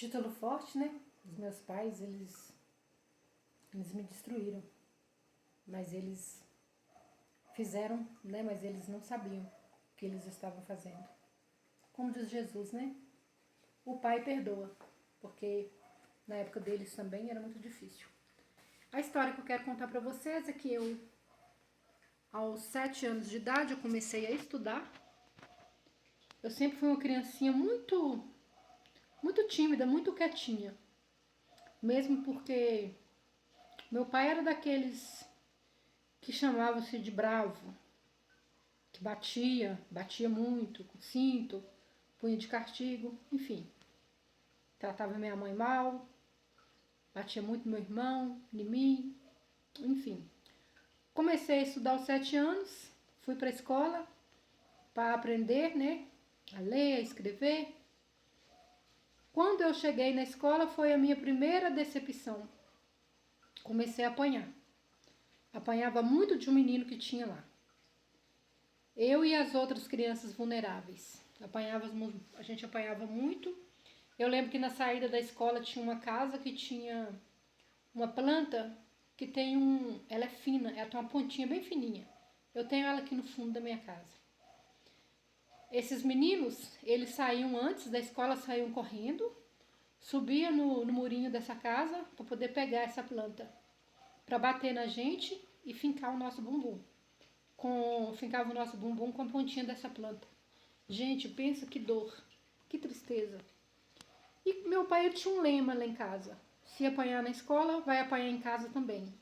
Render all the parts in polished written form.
Título forte, né? Os meus pais, eles me destruíram. Mas eles fizeram, né? Mas eles não sabiam o que eles estavam fazendo. Como diz Jesus, né? O pai perdoa, porque na época deles também era muito difícil. A história que eu quero contar pra vocês é que eu, aos 7 anos de idade, eu comecei a estudar. Eu sempre fui uma criancinha muito tímida, muito quietinha. Mesmo porque meu pai era daqueles que chamavam-se de bravo, que batia muito, com cinto, punha de castigo, enfim. Tratava minha mãe mal, batia muito no meu irmão, em mim, enfim. Comecei a estudar aos 7 anos, fui para a escola para aprender, né, a ler, a escrever. Quando eu cheguei na escola foi a minha primeira decepção. Comecei a apanhar. Apanhava muito de um menino que tinha lá. Eu e as outras crianças vulneráveis. A gente apanhava muito. Eu lembro que na saída da escola tinha uma casa que tinha uma planta que tem ela é fina, ela tem uma pontinha bem fininha. Eu tenho ela aqui no fundo da minha casa. Esses meninos, eles saíam antes da escola, saíam correndo, subiam no murinho dessa casa para poder pegar essa planta, para bater na gente e fincar o nosso bumbum. Fincava o nosso bumbum com a pontinha dessa planta. Gente, pensa que dor, que tristeza. E meu pai tinha um lema lá em casa: se apanhar na escola, vai apanhar em casa também.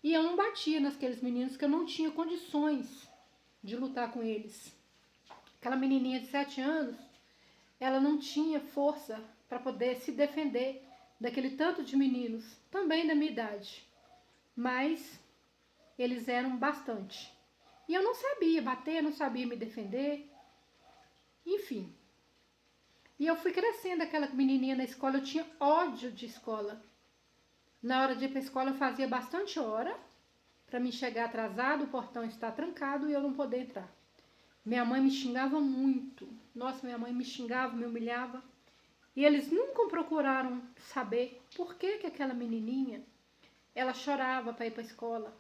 E eu não batia naqueles meninos que eu não tinha condições de lutar com eles. Aquela menininha de 7 anos, ela não tinha força para poder se defender daquele tanto de meninos, também da minha idade. Mas eles eram bastante. E eu não sabia bater, não sabia me defender, enfim. E eu fui crescendo, aquela menininha na escola, eu tinha ódio de escola. Na hora de ir para a escola eu fazia bastante hora, para me chegar atrasado, o portão estar trancado e eu não poder entrar. Minha mãe me xingava muito. Nossa, minha mãe me xingava, me humilhava. E eles nunca procuraram saber por que aquela menininha, ela chorava para ir para a escola.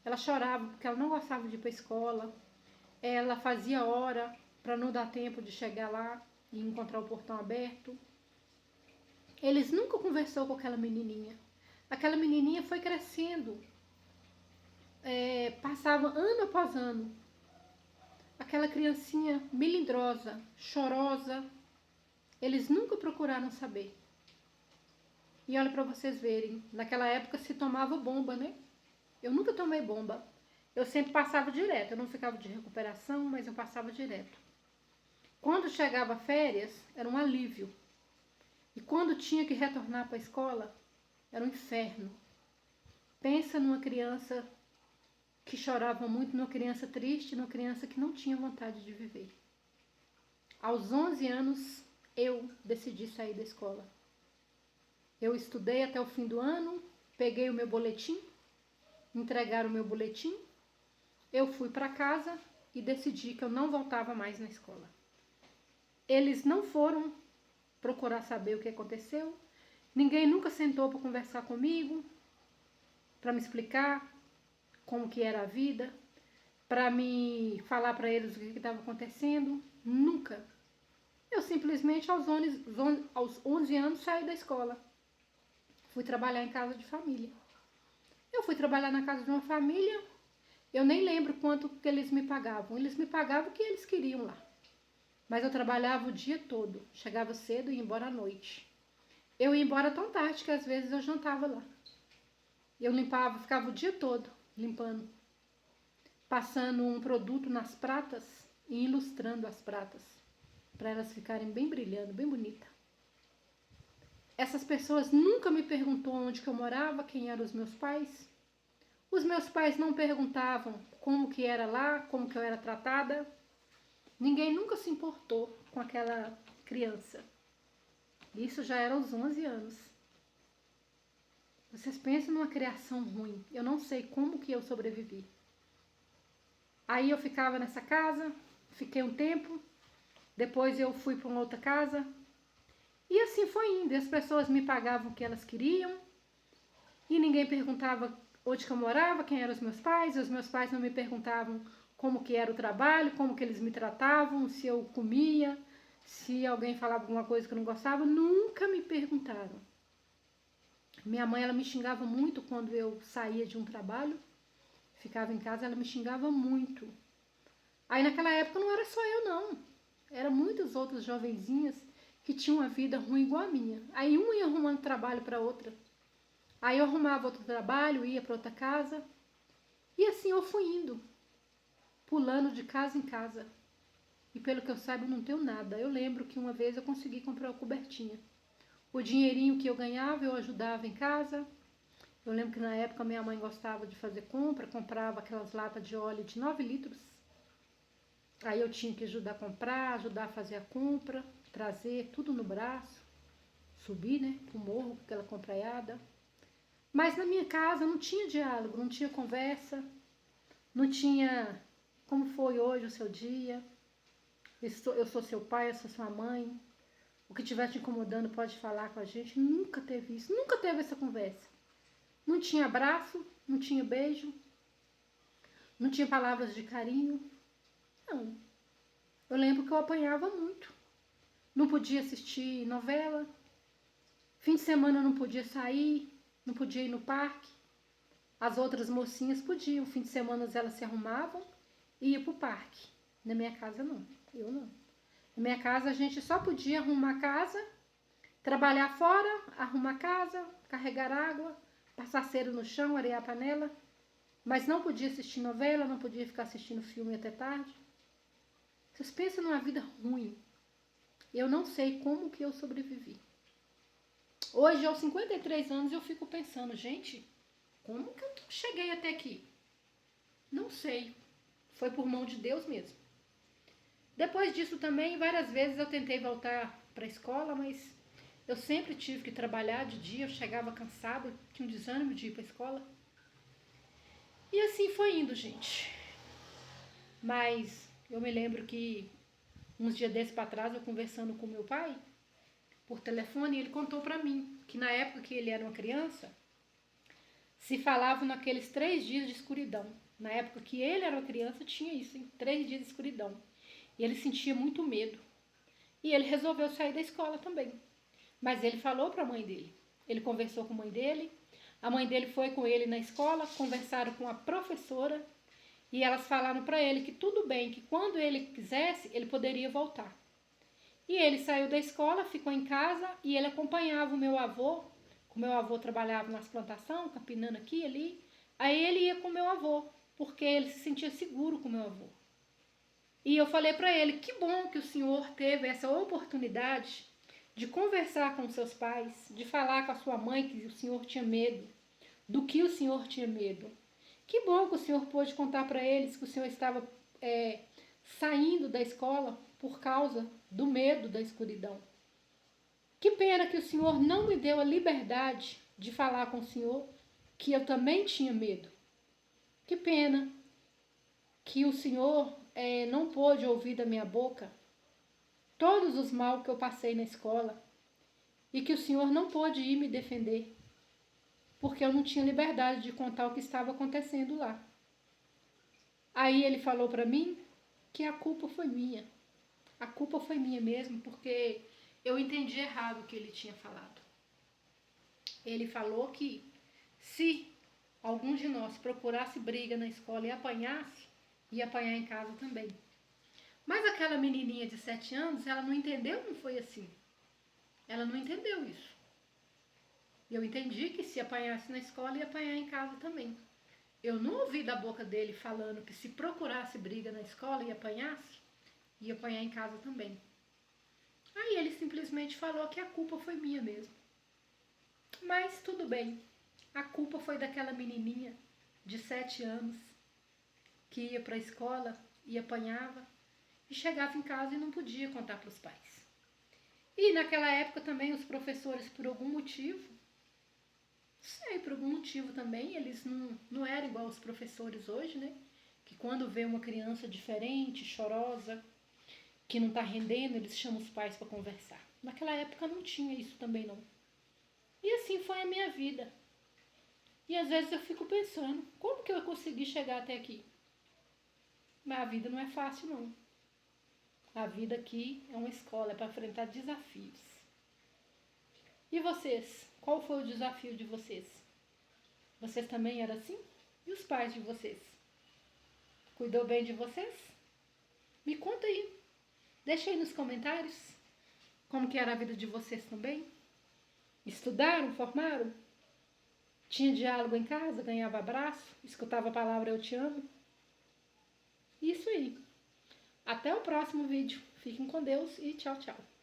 Ela chorava porque ela não gostava de ir para a escola. Ela fazia hora para não dar tempo de chegar lá e encontrar o portão aberto. Eles nunca conversou com aquela menininha. Aquela menininha foi crescendo. Passava ano após ano. Aquela criancinha melindrosa, chorosa. Eles nunca procuraram saber. E olha para vocês verem, naquela época se tomava bomba, né? Eu nunca tomei bomba. Eu sempre passava direto. Eu não ficava de recuperação, mas eu passava direto. Quando chegava férias, era um alívio. E quando tinha que retornar para a escola, era um inferno. Pensa numa criança que chorava muito, numa criança triste, numa criança que não tinha vontade de viver. Aos 11 anos, eu decidi sair da escola. Eu estudei até o fim do ano, peguei o meu boletim, entregaram o meu boletim, eu fui para casa e decidi que eu não voltava mais na escola. Eles não foram procurar saber o que aconteceu, ninguém nunca sentou para conversar comigo, para me explicar como que era a vida, para me falar para eles o que estava acontecendo, nunca. Eu simplesmente aos 11 anos saí da escola. Fui trabalhar em casa de família. Eu fui trabalhar na casa de uma família, eu nem lembro quanto que eles me pagavam. Eles me pagavam o que eles queriam lá. Mas eu trabalhava o dia todo, chegava cedo e ia embora à noite. Eu ia embora tão tarde que às vezes eu jantava lá. Eu limpava, ficava o dia todo limpando, passando um produto nas pratas e ilustrando as pratas, para elas ficarem bem brilhando, bem bonita. Essas pessoas nunca me perguntou onde que eu morava, quem eram os meus pais. Os meus pais não perguntavam como que era lá, como que eu era tratada. Ninguém nunca se importou com aquela criança. Isso já era aos 11 anos. Vocês pensam numa criação ruim. Eu não sei como que eu sobrevivi. Aí eu ficava nessa casa, fiquei um tempo. Depois eu fui para uma outra casa. E assim foi indo, e as pessoas me pagavam o que elas queriam, e ninguém perguntava onde que eu morava, quem eram os meus pais não me perguntavam como que era o trabalho, como que eles me tratavam, se eu comia, se alguém falava alguma coisa que eu não gostava, nunca me perguntaram. Minha mãe, ela me xingava muito quando eu saía de um trabalho, ficava em casa, ela me xingava muito. Aí naquela época não era só eu não, eram muitas outras jovenzinhas que tinham uma vida ruim igual a minha. Aí uma ia arrumando trabalho para outra. Aí eu arrumava outro trabalho, ia para outra casa. E assim eu fui indo, pulando de casa em casa. E pelo que eu saiba, eu não tenho nada. Eu lembro que uma vez eu consegui comprar uma cobertinha. O dinheirinho que eu ganhava, eu ajudava em casa. Eu lembro que na época minha mãe gostava de fazer compra, comprava aquelas latas de óleo de 9 litros. Aí eu tinha que ajudar a comprar, ajudar a fazer a compra, trazer tudo no braço, subir, né, pro morro com aquela compraiada. Mas na minha casa não tinha diálogo, não tinha conversa, não tinha como foi hoje o seu dia, eu sou seu pai, eu sou sua mãe, o que estiver te incomodando pode falar com a gente. Nunca teve isso, nunca teve essa conversa. Não tinha abraço, não tinha beijo, não tinha palavras de carinho, não. Eu lembro que eu apanhava muito. Não podia assistir novela, fim de semana eu não podia sair, não podia ir no parque. As outras mocinhas podiam, fim de semana elas se arrumavam e iam pro parque. Na minha casa não, eu não. Na minha casa a gente só podia arrumar a casa, trabalhar fora, arrumar a casa, carregar água, passar cera no chão, arear a panela, mas não podia assistir novela, não podia ficar assistindo filme até tarde. Vocês pensam numa vida ruim. Eu não sei como que eu sobrevivi. Hoje, aos 53 anos, eu fico pensando, gente, como que eu cheguei até aqui? Não sei. Foi por mão de Deus mesmo. Depois disso também, várias vezes eu tentei voltar para a escola, mas eu sempre tive que trabalhar de dia, eu chegava cansada, tinha um desânimo de ir para a escola. E assim foi indo, gente. Mas eu me lembro que uns dias desses para trás, eu conversando com meu pai, por telefone, ele contou para mim que na época que ele era uma criança, se falava naqueles 3 dias de escuridão. Na época que ele era uma criança, tinha isso, hein? 3 dias de escuridão. E ele sentia muito medo. E ele resolveu sair da escola também. Mas ele falou para a mãe dele. Ele conversou com a mãe dele. A mãe dele foi com ele na escola, conversaram com a professora. E elas falaram para ele que tudo bem, que quando ele quisesse, ele poderia voltar. E ele saiu da escola, ficou em casa e ele acompanhava o meu avô. O meu avô trabalhava nas plantações, capinando aqui e ali. Aí ele ia com o meu avô, porque ele se sentia seguro com o meu avô. E eu falei para ele, que bom que o senhor teve essa oportunidade de conversar com seus pais, de falar com a sua mãe que o senhor tinha medo, do que o senhor tinha medo. Que bom que o senhor pôde contar para eles que o senhor estava saindo da escola por causa do medo da escuridão. Que pena que o senhor não me deu a liberdade de falar com o senhor que eu também tinha medo. Que pena que o senhor não pôde ouvir da minha boca todos os mal que eu passei na escola e que o senhor não pôde ir me defender, porque eu não tinha liberdade de contar o que estava acontecendo lá. Aí ele falou para mim que a culpa foi minha. A culpa foi minha mesmo, porque eu entendi errado o que ele tinha falado. Ele falou que se algum de nós procurasse briga na escola e apanhasse, ia apanhar em casa também. Mas aquela menininha de 7 anos, ela não entendeu, não foi assim. Ela não entendeu isso. Eu entendi que se apanhasse na escola, ia apanhar em casa também. Eu não ouvi da boca dele falando que se procurasse briga na escola e apanhasse, ia apanhar em casa também. Aí ele simplesmente falou que a culpa foi minha mesmo. Mas tudo bem. A culpa foi daquela menininha de 7 anos que ia para a escola e apanhava e chegava em casa e não podia contar para os pais. E naquela época também os professores, por algum motivo, por algum motivo também, eles não eram igual os professores hoje, né? Que quando vê uma criança diferente, chorosa, que não está rendendo, eles chamam os pais para conversar. Naquela época não tinha isso também não. E assim foi a minha vida. E às vezes eu fico pensando, como que eu consegui chegar até aqui? Mas a vida não é fácil não. A vida aqui é uma escola, é para enfrentar desafios. E vocês? Qual foi o desafio de vocês? Vocês também eram assim? E os pais de vocês? Cuidou bem de vocês? Me conta aí. Deixa aí nos comentários como que era a vida de vocês também. Estudaram? Formaram? Tinha diálogo em casa? Ganhava abraço? Escutava a palavra eu te amo? Isso aí. Até o próximo vídeo. Fiquem com Deus e tchau, tchau.